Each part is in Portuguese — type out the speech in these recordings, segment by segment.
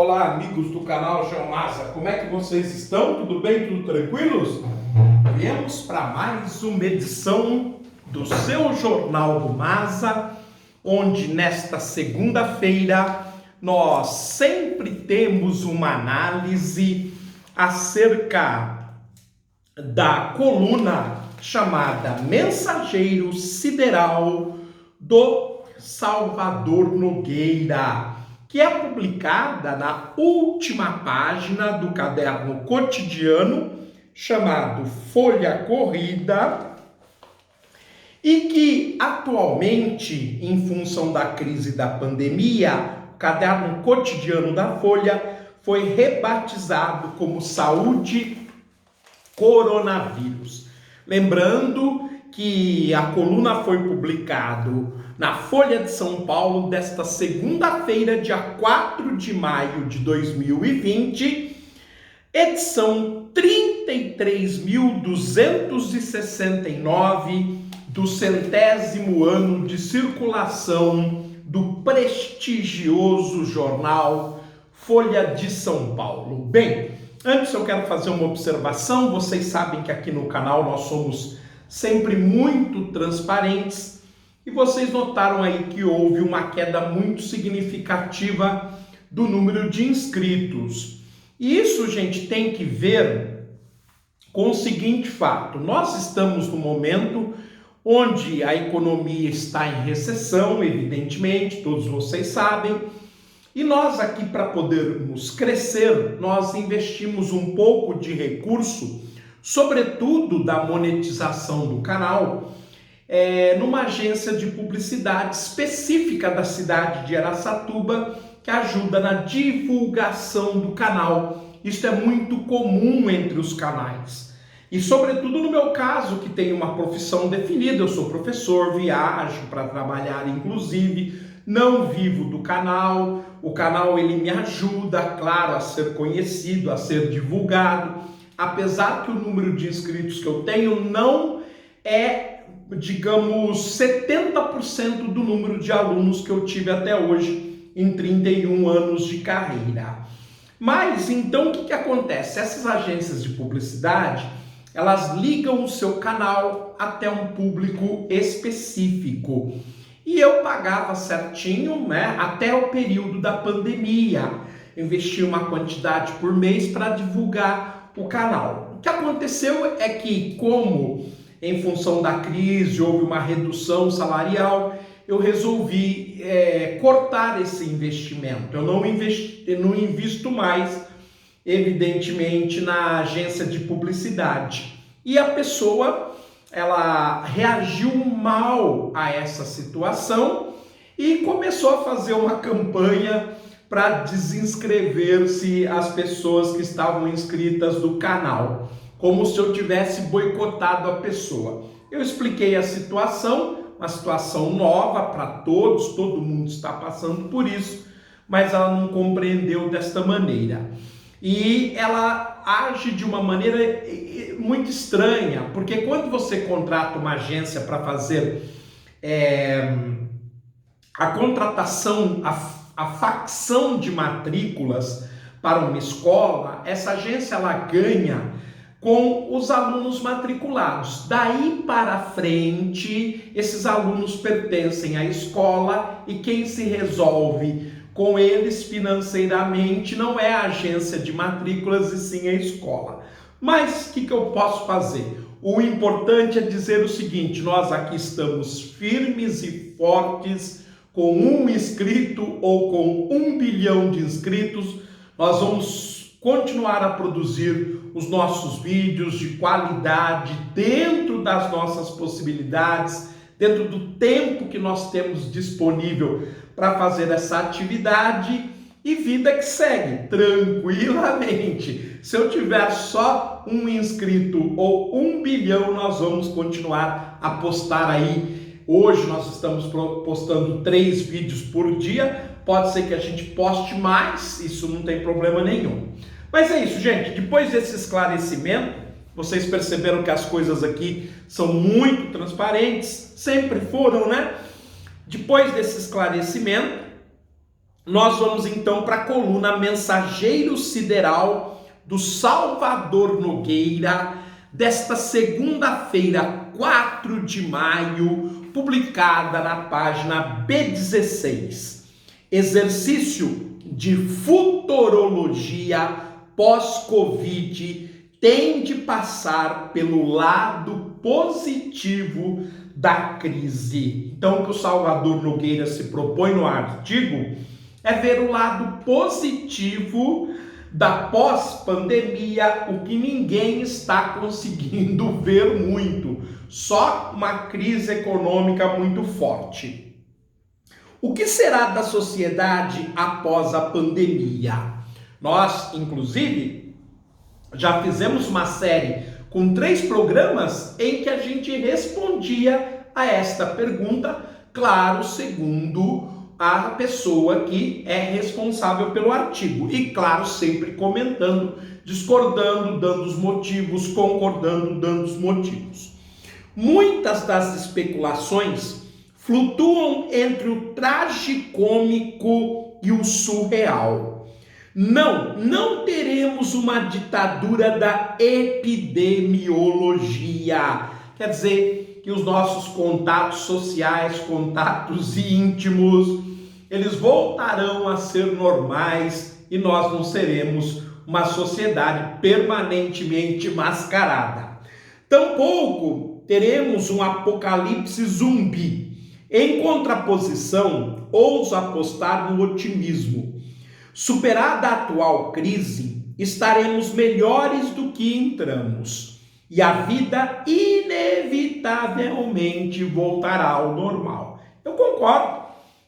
Olá, amigos do canal Geomasa, como é que vocês estão? Tudo bem? Tudo tranquilos? Viemos para mais uma edição do seu Jornal do Masa, onde nesta segunda-feira nós sempre temos uma análise acerca da coluna chamada Mensageiro Sideral do Salvador Nogueira, que é publicada na última página do caderno cotidiano chamado Folha Corrida e que atualmente, em função da crise da pandemia, o caderno cotidiano da Folha foi rebatizado como Saúde Coronavírus. Lembrando que a coluna foi publicada na Folha de São Paulo desta segunda-feira, dia 4 de maio de 2020, edição 33.269 do 100º ano de circulação do prestigioso jornal Folha de São Paulo. Bem, antes eu quero fazer uma observação. Vocês sabem que aqui no canal nós somos sempre muito transparentes e vocês notaram aí que houve uma queda muito significativa do número de inscritos. E isso, gente, tem que ver com o seguinte fato: nós estamos no momento onde a economia está em recessão, evidentemente, todos vocês sabem, e nós aqui, para podermos crescer, nós investimos um pouco de recurso, sobretudo da monetização do canal, numa agência de publicidade específica da cidade de Araçatuba, que ajuda na divulgação do canal. Isso é muito comum entre os canais. E sobretudo no meu caso, que tenho uma profissão definida, eu sou professor, viajo para trabalhar, inclusive, não vivo do canal. O canal ele me ajuda, claro, a ser conhecido, a ser divulgado, apesar que o número de inscritos que eu tenho não é, digamos, 70% do número de alunos que eu tive até hoje em 31 anos de carreira. Mas então o que acontece? Essas agências de publicidade, elas ligam o seu canal até um público específico. E eu pagava certinho, né, até o período da pandemia. Investia uma quantidade por mês para divulgar o canal. O que aconteceu é que, como em função da crise houve uma redução salarial, eu resolvi cortar esse investimento. Eu não invisto mais, evidentemente, na agência de publicidade. E a pessoa, ela reagiu mal a essa situação e começou a fazer uma campanha para desinscrever-se as pessoas que estavam inscritas do canal, como se eu tivesse boicotado a pessoa. Eu expliquei a situação, uma situação nova para todos, todo mundo está passando por isso, mas ela não compreendeu desta maneira. E ela age de uma maneira muito estranha, porque quando você contrata uma agência para fazer a contratação, a facção de matrículas para uma escola, essa agência ela ganha com os alunos matriculados. Daí para frente, esses alunos pertencem à escola e quem se resolve com eles financeiramente não é a agência de matrículas e sim a escola. Mas o que eu posso fazer? O importante é dizer o seguinte: nós aqui estamos firmes e fortes, com 1 inscrito ou com 1 bilhão de inscritos. Nós vamos continuar a produzir os nossos vídeos de qualidade dentro das nossas possibilidades, dentro do tempo que nós temos disponível para fazer essa atividade, e vida que segue tranquilamente. Se eu tiver só 1 inscrito ou 1 bilhão, nós vamos continuar a postar aí. Hoje nós estamos postando 3 vídeos por dia, pode ser que a gente poste mais, isso não tem problema nenhum. Mas é isso, gente. Depois desse esclarecimento, vocês perceberam que as coisas aqui são muito transparentes, sempre foram, né? Depois desse esclarecimento, nós vamos então para a coluna Mensageiro Sideral do Salvador Nogueira, desta segunda-feira, 4 de maio, publicada na página B16. Exercício de futurologia pós-Covid tem de passar pelo lado positivo da crise. Então, o que o Salvador Nogueira se propõe no artigo é ver o lado positivo da pós-pandemia, o que ninguém está conseguindo ver muito, só uma crise econômica muito forte. O que será da sociedade após a pandemia? Nós, inclusive, já fizemos uma série com 3 programas em que a gente respondia a esta pergunta, claro, segundo a pessoa que é responsável pelo artigo. E, claro, sempre comentando, discordando, dando os motivos, concordando, dando os motivos. Muitas das especulações flutuam entre o tragicômico e o surreal. Não teremos uma ditadura da epidemiologia. Quer dizer, que os nossos contatos sociais, contatos íntimos, eles voltarão a ser normais e nós não seremos uma sociedade permanentemente mascarada. Tampouco teremos um apocalipse zumbi. Em contraposição, ouso apostar no otimismo. Superada a atual crise, estaremos melhores do que entramos. E a vida inevitavelmente voltará ao normal. Eu concordo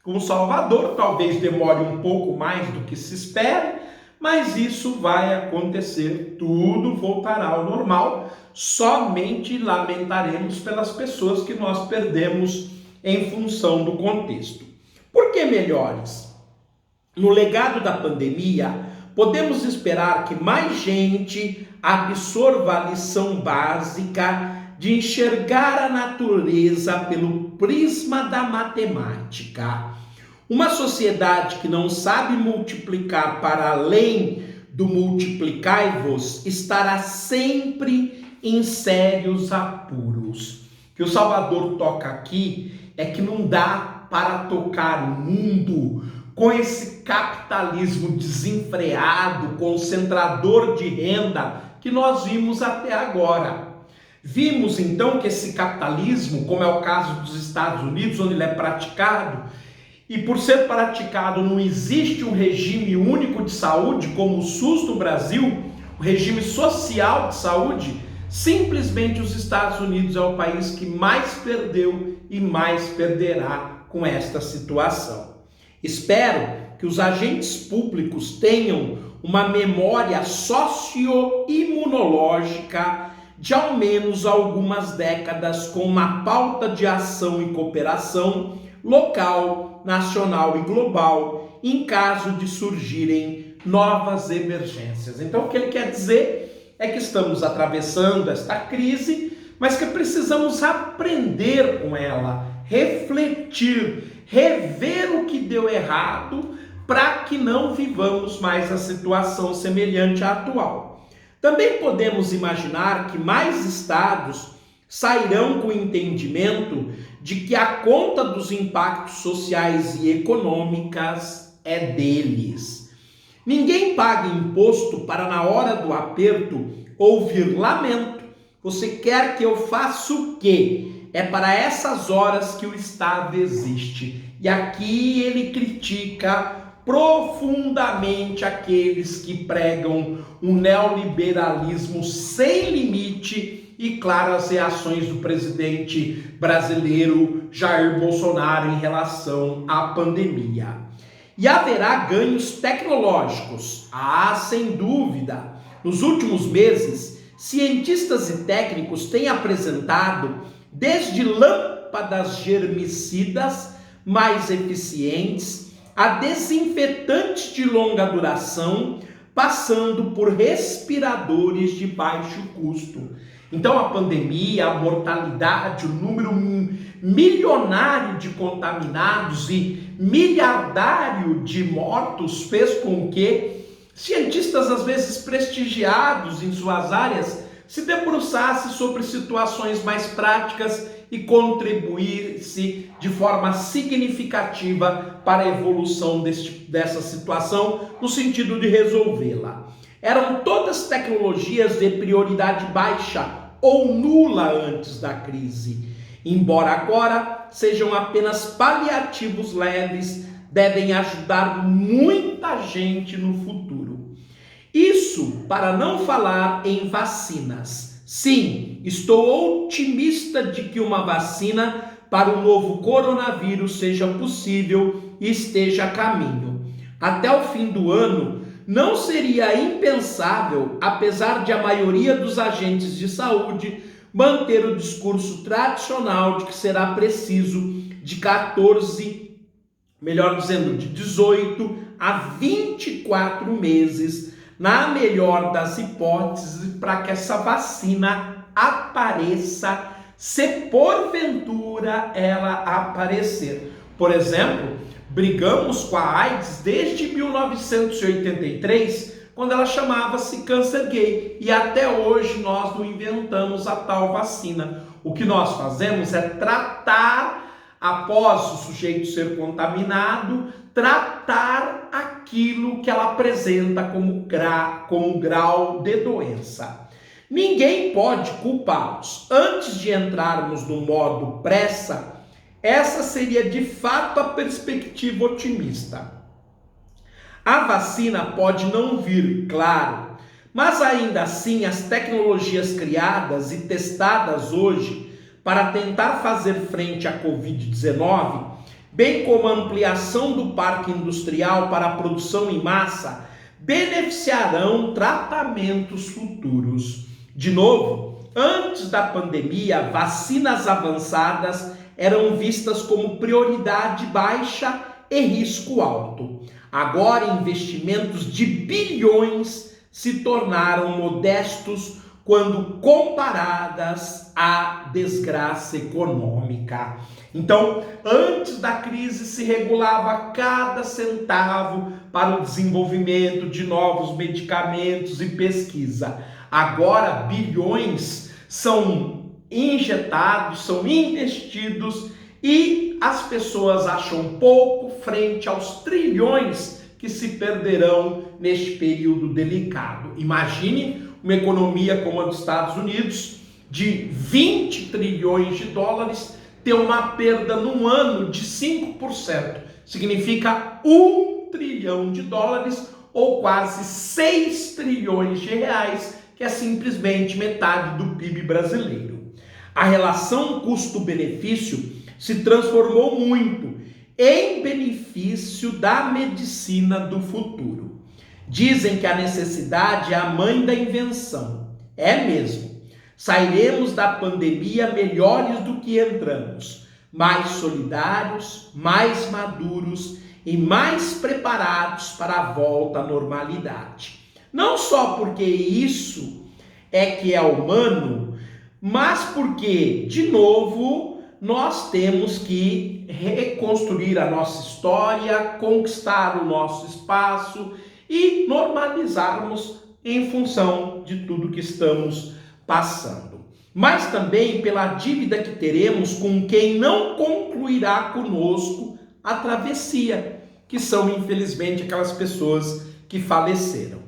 com o Salvador, talvez demore um pouco mais do que se espera, mas isso vai acontecer, tudo voltará ao normal, somente lamentaremos pelas pessoas que nós perdemos em função do contexto. Por que melhores? No legado da pandemia, podemos esperar que mais gente absorva a lição básica de enxergar a natureza pelo prisma da matemática. Uma sociedade que não sabe multiplicar para além do multiplicai-vos estará sempre em sérios apuros. O que o Salvador toca aqui é que não dá para tocar o mundo com esse capitalismo desenfreado, concentrador de renda que nós vimos até agora. Vimos então que esse capitalismo, como é o caso dos Estados Unidos, onde ele é praticado, e por ser praticado não existe um regime único de saúde como o SUS no Brasil, o regime social de saúde, simplesmente os Estados Unidos é o país que mais perdeu e mais perderá com esta situação. Espero que os agentes públicos tenham uma memória socioimunológica de ao menos algumas décadas com uma pauta de ação e cooperação local, nacional e global em caso de surgirem novas emergências. Então, o que ele quer dizer é que estamos atravessando esta crise, mas que precisamos aprender com ela, refletir, rever o que deu errado para que não vivamos mais a situação semelhante à atual. Também podemos imaginar que mais estados sairão com o entendimento de que a conta dos impactos sociais e econômicas é deles. Ninguém paga imposto para, na hora do aperto, ouvir lamento. Você quer que eu faça o quê? É para essas horas que o Estado existe. E aqui ele critica profundamente aqueles que pregam um neoliberalismo sem limite e, claro, as reações do presidente brasileiro Jair Bolsonaro em relação à pandemia. E haverá ganhos tecnológicos? Ah, sem dúvida. Nos últimos meses, cientistas e técnicos têm apresentado desde lâmpadas germicidas mais eficientes a desinfetantes de longa duração, passando por respiradores de baixo custo. Então a pandemia, a mortalidade, o número milionário de contaminados e miliardário de mortos fez com que cientistas às vezes prestigiados em suas áreas se debruçassem sobre situações mais práticas e contribuísse de forma significativa para a evolução dessa situação no sentido de resolvê-la. Eram todas tecnologias de prioridade baixa ou nula antes da crise. Embora agora sejam apenas paliativos leves, devem ajudar muita gente no futuro. Isso para não falar em vacinas. Sim, estou otimista de que uma vacina para o novo coronavírus seja possível e esteja a caminho. Até o fim do ano, não seria impensável, apesar de a maioria dos agentes de saúde manter o discurso tradicional de que será preciso de 18 a 24 meses, na melhor das hipóteses, para que essa vacina apareça, se porventura ela aparecer. Por exemplo, brigamos com a AIDS desde 1983, quando ela chamava-se câncer gay, e até hoje nós não inventamos a tal vacina. O que nós fazemos é tratar, após o sujeito ser contaminado, tratar aquilo que ela apresenta como grau de doença. Ninguém pode culpá-los. Antes de entrarmos no modo pressa, essa seria de fato a perspectiva otimista. A vacina pode não vir, claro, mas ainda assim as tecnologias criadas e testadas hoje para tentar fazer frente à Covid-19, bem como a ampliação do parque industrial para a produção em massa, beneficiarão tratamentos futuros. De novo, antes da pandemia, vacinas avançadas eram vistas como prioridade baixa e risco alto. Agora, investimentos de bilhões se tornaram modestos quando comparadas à desgraça econômica. Então, antes da crise se regulava cada centavo para o desenvolvimento de novos medicamentos e pesquisa. Agora, bilhões são injetados, são investidos e as pessoas acham pouco frente aos trilhões que se perderão neste período delicado. Imagine uma economia como a dos Estados Unidos, de 20 trilhões de dólares, ter uma perda num ano de 5%. Significa 1 trilhão de dólares ou quase 6 trilhões de reais, que é simplesmente metade do PIB brasileiro. A relação custo-benefício se transformou muito em benefício da medicina do futuro. Dizem que a necessidade é a mãe da invenção. É mesmo. Sairemos da pandemia melhores do que entramos, mais solidários, mais maduros e mais preparados para a volta à normalidade. Não só porque isso é que é humano, mas porque, de novo, nós temos que reconstruir a nossa história, conquistar o nosso espaço e normalizarmos em função de tudo que estamos passando. Mas também pela dívida que teremos com quem não concluirá conosco a travessia, que são, infelizmente, aquelas pessoas que faleceram.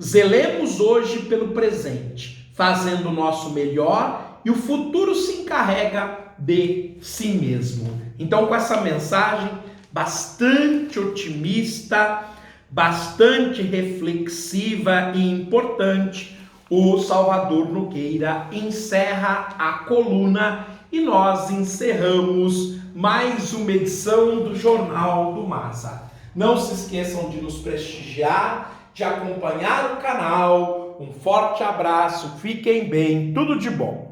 Zelemos hoje pelo presente, fazendo o nosso melhor, e o futuro se encarrega de si mesmo. Então, com essa mensagem bastante otimista, bastante reflexiva e importante, o Salvador Nogueira encerra a coluna e nós encerramos mais uma edição do Jornal do Maza. Não se esqueçam de nos prestigiar, de acompanhar o canal. Um forte abraço, fiquem bem, tudo de bom.